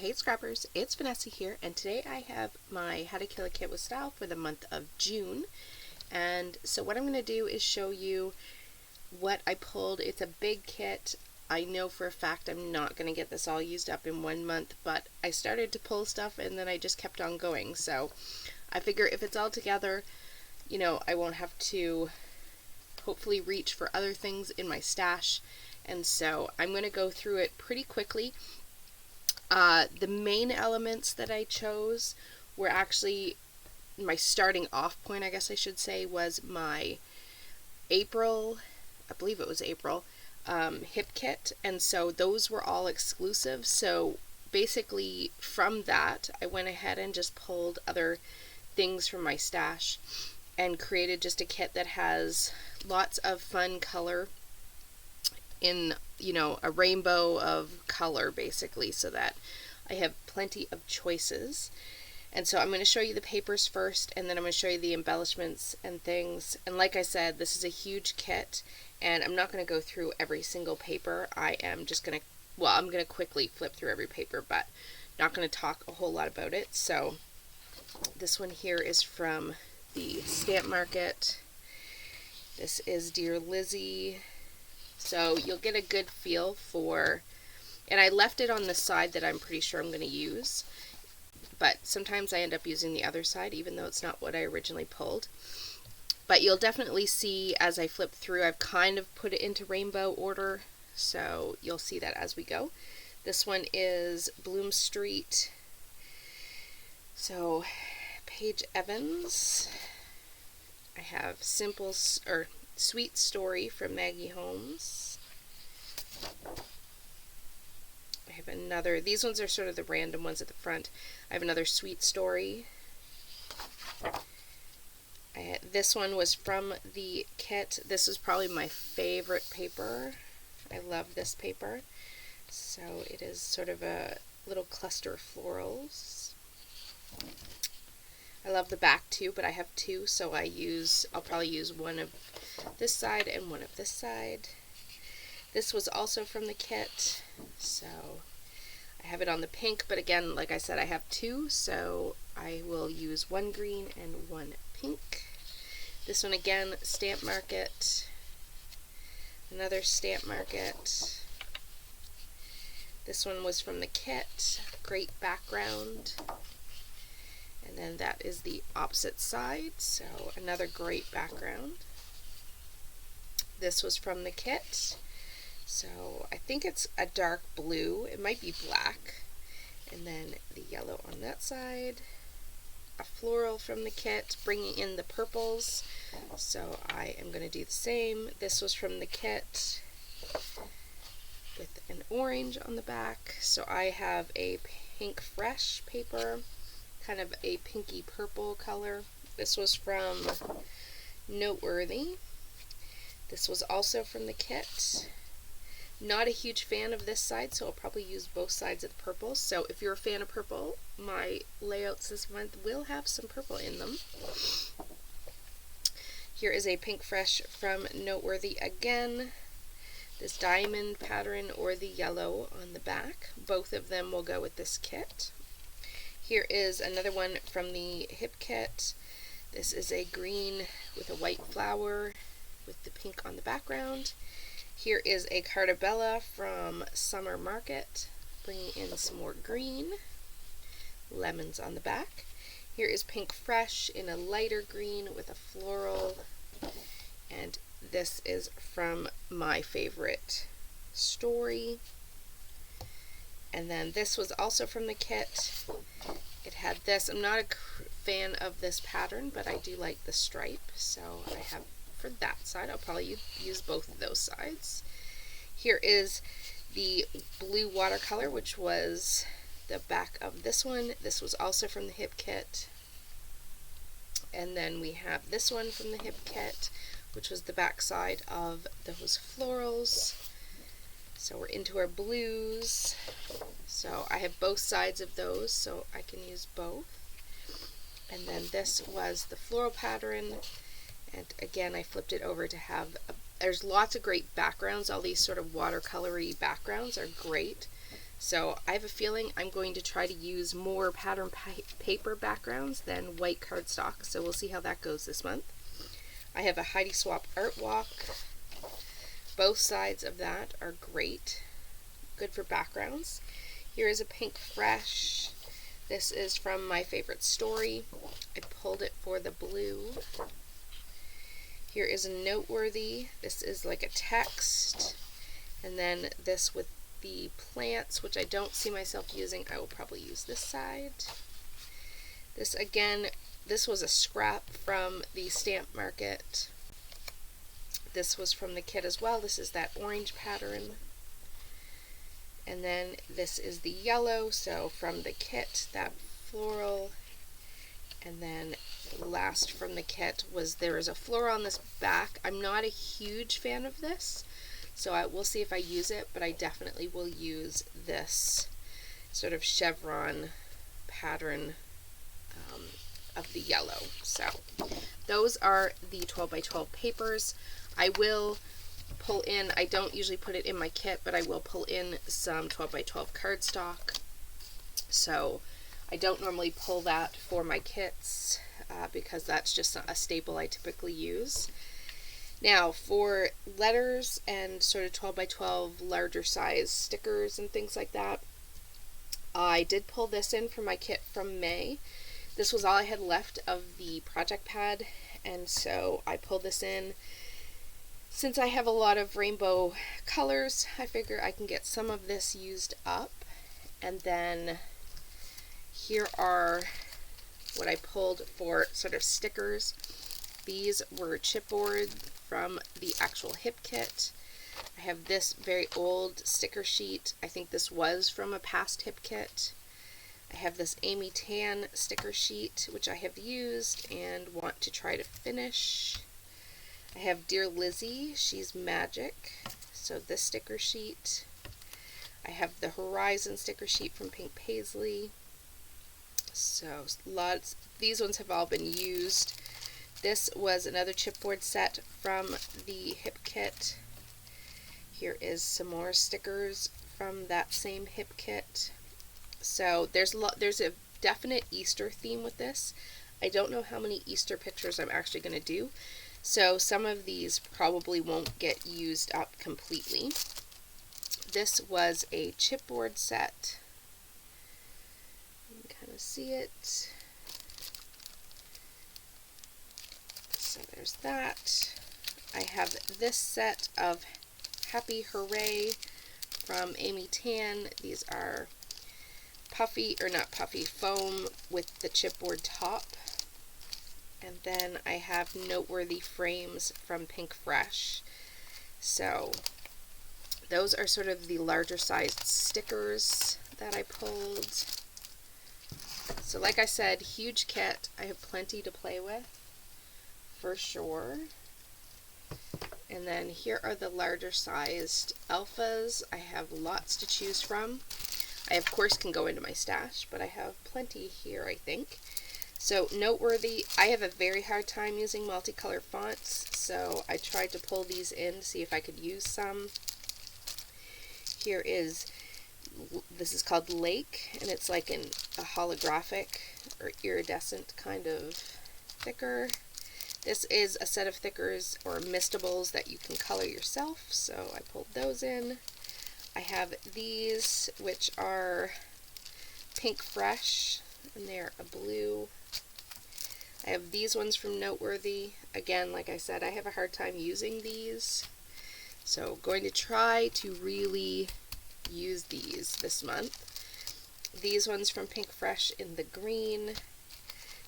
Hey Scrappers, it's Vanessa here, and today I have my How to Kill a Kit with Style for the month of June. And so what I'm going to do is show you what I pulled. It's a big kit. I know for a fact I'm not going to get this all used up in 1 month, but I started to pull stuff and then I just kept on going. So I figure if it's all together, you know, I won't have to hopefully reach for other things in my stash. And so I'm going to go through it pretty quickly. The main elements that I chose were actually my starting off point, I guess I should say, was my April, I believe it was April, hip kit, and so those were all exclusive. So basically from that I went ahead and just pulled other things from my stash and created just a kit that has lots of fun color in, you know, a rainbow of color basically, so that I have plenty of choices. And so I'm going to show you the papers first, and then I'm going to show you the embellishments and things. And like I said, this is a huge kit, and I'm not going to go through every single paper. I am just going to, well, I'm going to quickly flip through every paper, but not going to talk a whole lot about it. So this one here is from the Stamp Market. This is Dear Lizzie. So you'll get a good feel for, and I left it on the side that I'm pretty sure I'm going to use, but sometimes I end up using the other side even though it's not what I originally pulled. But you'll definitely see as I flip through, I've kind of put it into rainbow order, so you'll see that as we go. This one is Bloom Street. So Paige Evans. I have Sweet Story from Maggie Holmes. I have another, these ones are sort of the random ones at the front. I have another Sweet Story. This one was from the kit. This is probably my favorite paper. I love this paper. So it is sort of a little cluster of florals. I love the back too, but I have two, so I'll probably use one of this side and one of this side. This was also from the kit, so I have it on the pink, but again, like I said, I have two, so I will use one green and one pink. This one again, Stamp Market. Another Stamp Market. This one was from the kit, great background. And then that is the opposite side, so another great background. This was from the kit, so I think it's a dark blue, it might be black. And then the yellow on that side. A floral from the kit, bringing in the purples, so I am going to do the same. This was from the kit with an orange on the back, so I have a Pink Fresh paper, kind of a pinky purple color. This was from Noteworthy. This was also from the kit. Not a huge fan of this side, so I'll probably use both sides of the purple. So if you're a fan of purple, my layouts this month will have some purple in them. Here is a Pink Fresh from Noteworthy again. This diamond pattern or the yellow on the back. Both of them will go with this kit. Here is another one from the hip kit. This is a green with a white flower with the pink on the background. Here is a Carta Bella from Summer Market, bringing in some more green. Lemons on the back. Here is Pink Fresh in a lighter green with a floral. And this is from my favorite Story. And then this was also from the kit. It had this. I'm not a fan of this pattern, but I do like the stripe, so I have for that side. I'll probably use both of those sides. Here is the blue watercolor, which was the back of this one. This was also from the hip kit. And then we have this one from the hip kit, which was the back side of those florals. So we're into our blues. So I have both sides of those, so I can use both. And then this was the floral pattern. And again, I flipped it over to have there's lots of great backgrounds. All these sort of watercolory backgrounds are great. So I have a feeling I'm going to try to use more pattern paper backgrounds than white cardstock, so we'll see how that goes this month. I have a Heidi Swapp Art Walk. Both sides of that are great, good for backgrounds. Here is a Pink Fresh. This is from My Favorite Story. I pulled it for the blue. Here is a Noteworthy. This is like a text. And then this with the plants, which I don't see myself using. I will probably use this side. This again, this was a scrap from the stamp market. This was from the kit as well. This is that orange pattern. And then this is the yellow, so from the kit, that floral. And then last from the kit was there is a floral on this back. I'm not a huge fan of this, so we'll see if I use it, but I definitely will use this sort of chevron pattern of the yellow. So those are the 12 by 12 papers. I will pull in, I don't usually put it in my kit, but I will pull in some 12 by 12 cardstock. So I don't normally pull that for my kits because that's just a staple I typically use. Now for letters and sort of 12 by 12 larger size stickers and things like that, I did pull this in for my kit from May. This was all I had left of the project pad, and so I pulled this in. Since I have a lot of rainbow colors, I figure I can get some of this used up. And then here are what I pulled for sort of stickers. These were chipboard from the actual hip kit. I have this very old sticker sheet. I think this was from a past hip kit. I have this Amy Tan sticker sheet, which I have used and want to try to finish. I have Dear Lizzie, She's Magic, so this sticker sheet. I have the Horizon sticker sheet from Pink Paisley. So lots, these ones have all been used. This was another chipboard set from the hip kit. Here is some more stickers from that same hip kit. So there's a definite Easter theme with this. I don't know how many Easter pictures I'm actually going to do. So some of these probably won't get used up completely. This was a chipboard set. You can kind of see it. So there's that. I have this set of Happy Hooray from Amy Tan. These are puffy, or not puffy, foam with the chipboard top. And then I have Noteworthy frames from Pink Fresh. So those are sort of the larger sized stickers that I pulled. So like I said, huge kit. I have plenty to play with for sure. And then here are the larger sized alphas. I have lots to choose from. I of course can go into my stash, but I have plenty here, I think. So Noteworthy, I have a very hard time using multicolor fonts, so I tried to pull these in to see if I could use some. Here is, this is called Lake, and it's like a holographic or iridescent kind of thicker. This is a set of thickers or mistables that you can color yourself, so I pulled those in. I have these, which are Pink Fresh, and they're a blue. I have these ones from Noteworthy. Again, like I said, I have a hard time using these, so going to try to really use these this month. These ones from Pink Fresh in the green.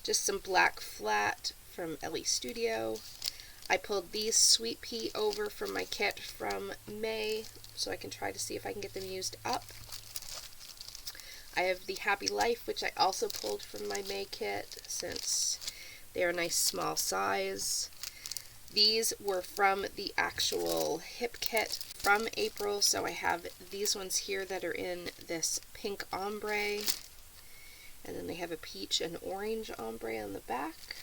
Just some black flat from Ellie Studio. I pulled these Sweet Pea over from my kit from May, so I can try to see if I can get them used up. I have the Happy Life, which I also pulled from my May kit, since they are a nice small size. These were from the actual hip kit from April, so I have these ones here that are in this pink ombre, and then they have a peach and orange ombre on the back.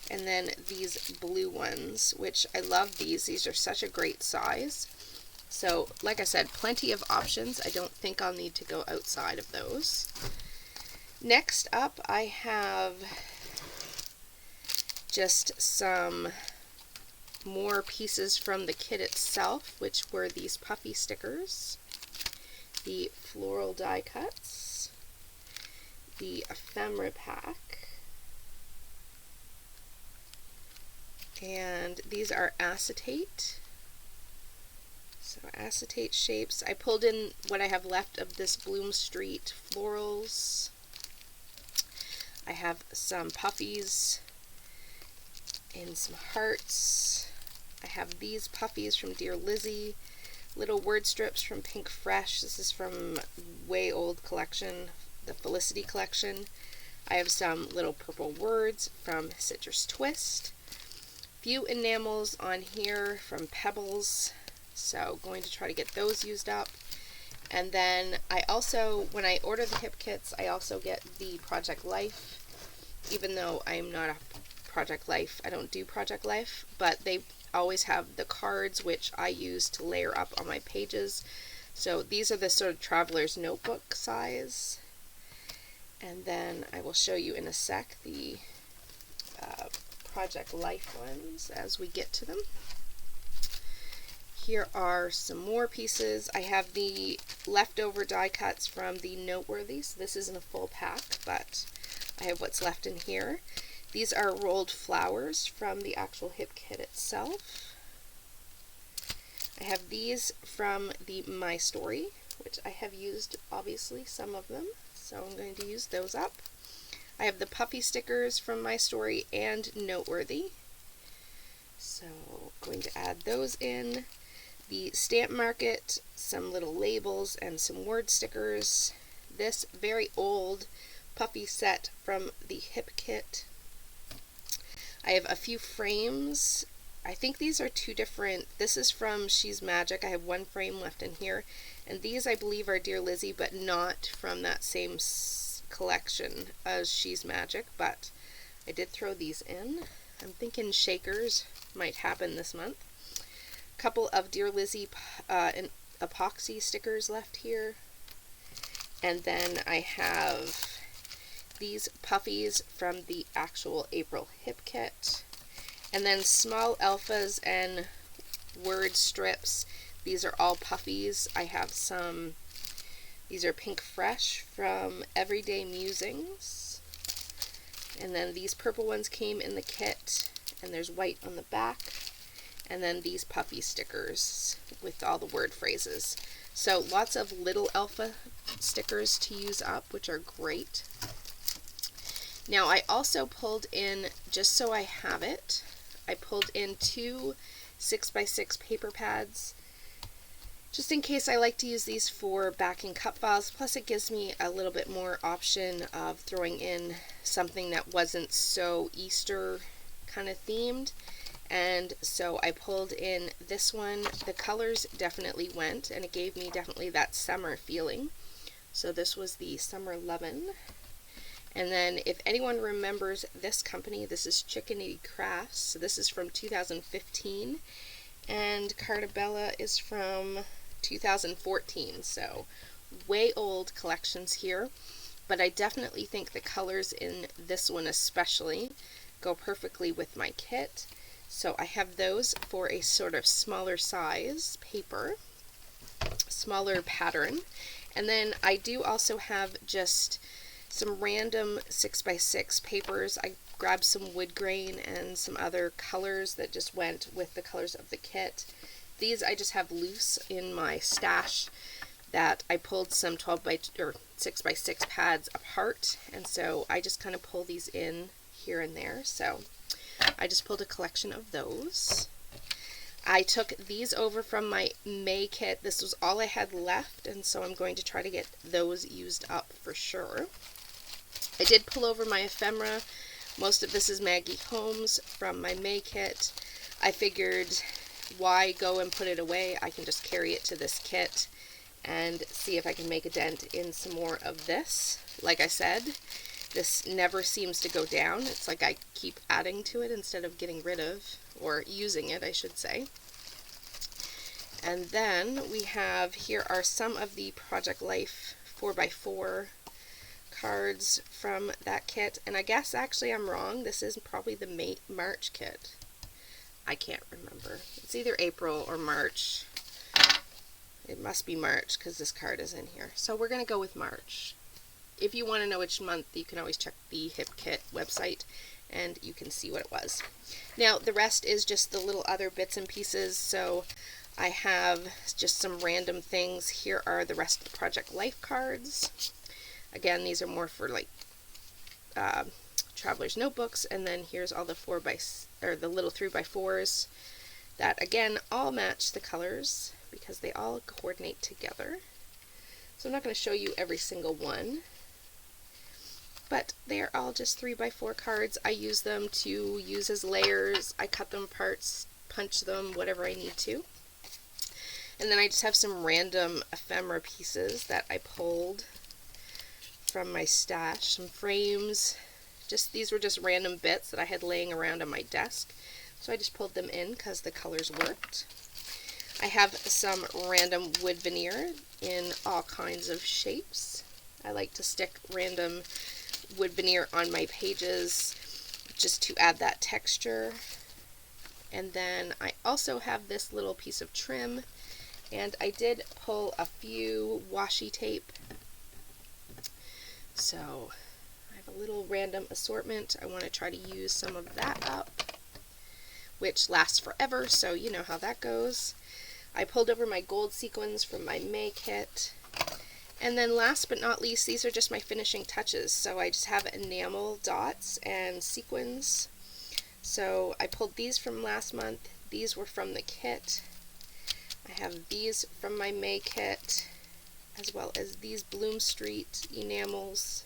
And then these blue ones, which I love these. These are such a great size. So, like I said, plenty of options. I don't think I'll need to go outside of those. Next up, I have just some more pieces from the kit itself, which were these Puffy Stickers, the floral die cuts, the ephemera pack, and these are acetate. So acetate shapes. I pulled in what I have left of this Bloom Street florals. I have some puffies and some hearts. I have these puffies from Dear Lizzie, little word strips from Pink Fresh. This is from way old collection, the Felicity collection. I have some little purple words from Citrus Twist. Few enamels on here from Pebbles, so going to try to get those used up. And then I also, when I order the hip kits, I also get the Project Life, even though I'm not a Project Life, I don't do Project Life, but they always have the cards which I use to layer up on my pages. So these are the sort of traveler's notebook size. And then I will show you in a sec the Project Life ones as we get to them. Here are some more pieces. I have the leftover die cuts from the Noteworthy. So this isn't a full pack, but I have what's left in here. These are rolled flowers from the actual hip kit itself. I have these from the My Story, which I have used, obviously, some of them, so I'm going to use those up. I have the Puffy Stickers from My Story and Noteworthy, so going to add those in. The Stamp Market, some little labels and some word stickers. This very old Puffy set from the hip kit. I have a few frames. I think these are two different. This is from She's Magic. I have one frame left in here. And these, I believe, are Dear Lizzie, but not from that same collection as She's Magic. But I did throw these in. I'm thinking shakers might happen this month. A couple of Dear Lizzie and epoxy stickers left here. And then I have these puffies from the actual April hip kit, and then small alphas and word strips. These are all puffies. I have some, these are Pink Fresh from Everyday Musings, and then these purple ones came in the kit, and there's white on the back, and then these Puffy stickers with all the word phrases. So lots of little alpha stickers to use up, which are great. Now I also pulled in, just so I have it, I pulled in 2 6x6 paper pads, just in case I like to use these for backing cut files, plus it gives me a little bit more option of throwing in something that wasn't so Easter kind of themed. And so I pulled in this one. The colors definitely went, and it gave me definitely that summer feeling. So this was the Summer Lovin'. And then if anyone remembers this company, this is Chickadee Crafts. So this is from 2015, and Cartabella is from 2014. So way old collections here, but I definitely think the colors in this one especially go perfectly with my kit. So I have those for a sort of smaller size paper, smaller pattern. And then I do also have just some random 6x6 papers. I grabbed some wood grain and some other colors that just went with the colors of the kit. These I just have loose in my stash that I pulled some 6x6 pads apart, and so I just kind of pull these in here and there. So I just pulled a collection of those. I took these over from my May kit. This was all I had left, and so I'm going to try to get those used up for sure. I did pull over my ephemera. Most of this is Maggie Holmes from my May kit. I figured, why go and put it away? I can just carry it to this kit and see if I can make a dent in some more of this. Like I said, this never seems to go down. It's like I keep adding to it instead of getting rid of, or using it, I should say. And then we have, here are some of the Project Life 4x4 cards from that kit. And I guess actually I'm wrong. This is probably the March kit. I can't remember. It's either April or March. It must be March because this card is in here. So we're going to go with March. If you want to know which month, you can always check the Hip Kit website and you can see what it was. Now the rest is just the little other bits and pieces. So I have just some random things. Here are the rest of the Project Life cards. Again, these are more for like traveler's notebooks, and then here's all the the little 3x4s that again all match the colors because they all coordinate together. So I'm not going to show you every single one, but they are all just 3x4 cards. I use them to use as layers. I cut them apart, punch them, whatever I need to. And then I just have some random ephemera pieces that I pulled from my stash, some frames. These were just random bits that I had laying around on my desk, so I just pulled them in because the colors worked. I have some random wood veneer in all kinds of shapes. I like to stick random wood veneer on my pages just to add that texture. And then I also have this little piece of trim, and I did pull a few washi tape. So I have a little random assortment. I want to try to use some of that up, which lasts forever, so you know how that goes. I pulled over my gold sequins from my May kit. And then last but not least, these are just my finishing touches. So I just have enamel dots and sequins. So I pulled these from last month. These were from the kit. I have these from my May kit, as well as these Bloom Street enamels.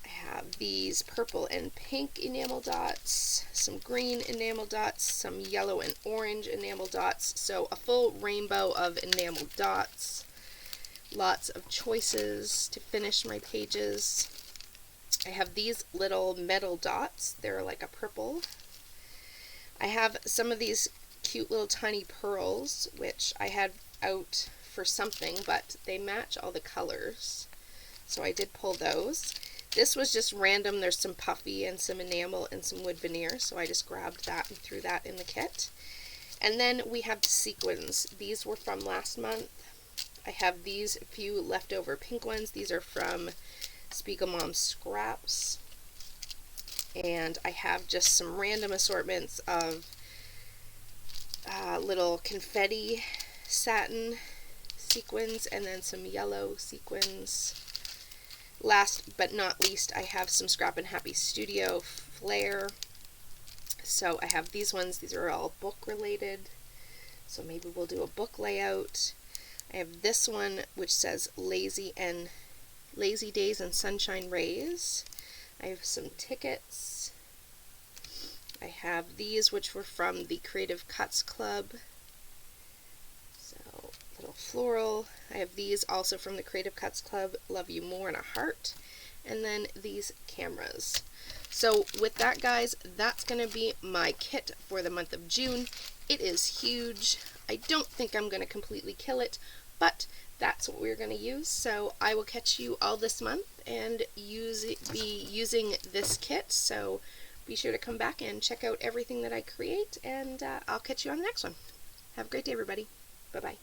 I have these purple and pink enamel dots, some green enamel dots, some yellow and orange enamel dots. So a full rainbow of enamel dots. Lots of choices to finish my pages. I have these little metal dots. They're like a purple. I have some of these cute little tiny pearls, which I had out for something, but they match all the colors. So I did pull those. This was just random. There's some puffy and some enamel and some wood veneer, so I just grabbed that and threw that in the kit. And then we have the sequins. These were from last month. I have these few leftover pink ones. These are from Spiegel Mom Scraps. And I have just some random assortments of little confetti satin sequins and then some yellow sequins. Last but not least, I have some Scrap and Happy Studio Flair. So I have these ones. These are all book related. So maybe we'll do a book layout. I have this one which says Lazy Days and Sunshine Rays. I have some tickets. I have these which were from the Creative Cuts Club. So little floral. I have these also from the Creative Cuts Club, Love You More and a heart. And then these cameras. So with that, guys, that's going to be my kit for the month of June. It is huge. I don't think I'm going to completely kill it, but that's what we're going to use. So I will catch you all this month and be using this kit. So be sure to come back and check out everything that I create, and I'll catch you on the next one. Have a great day, everybody. Bye-bye.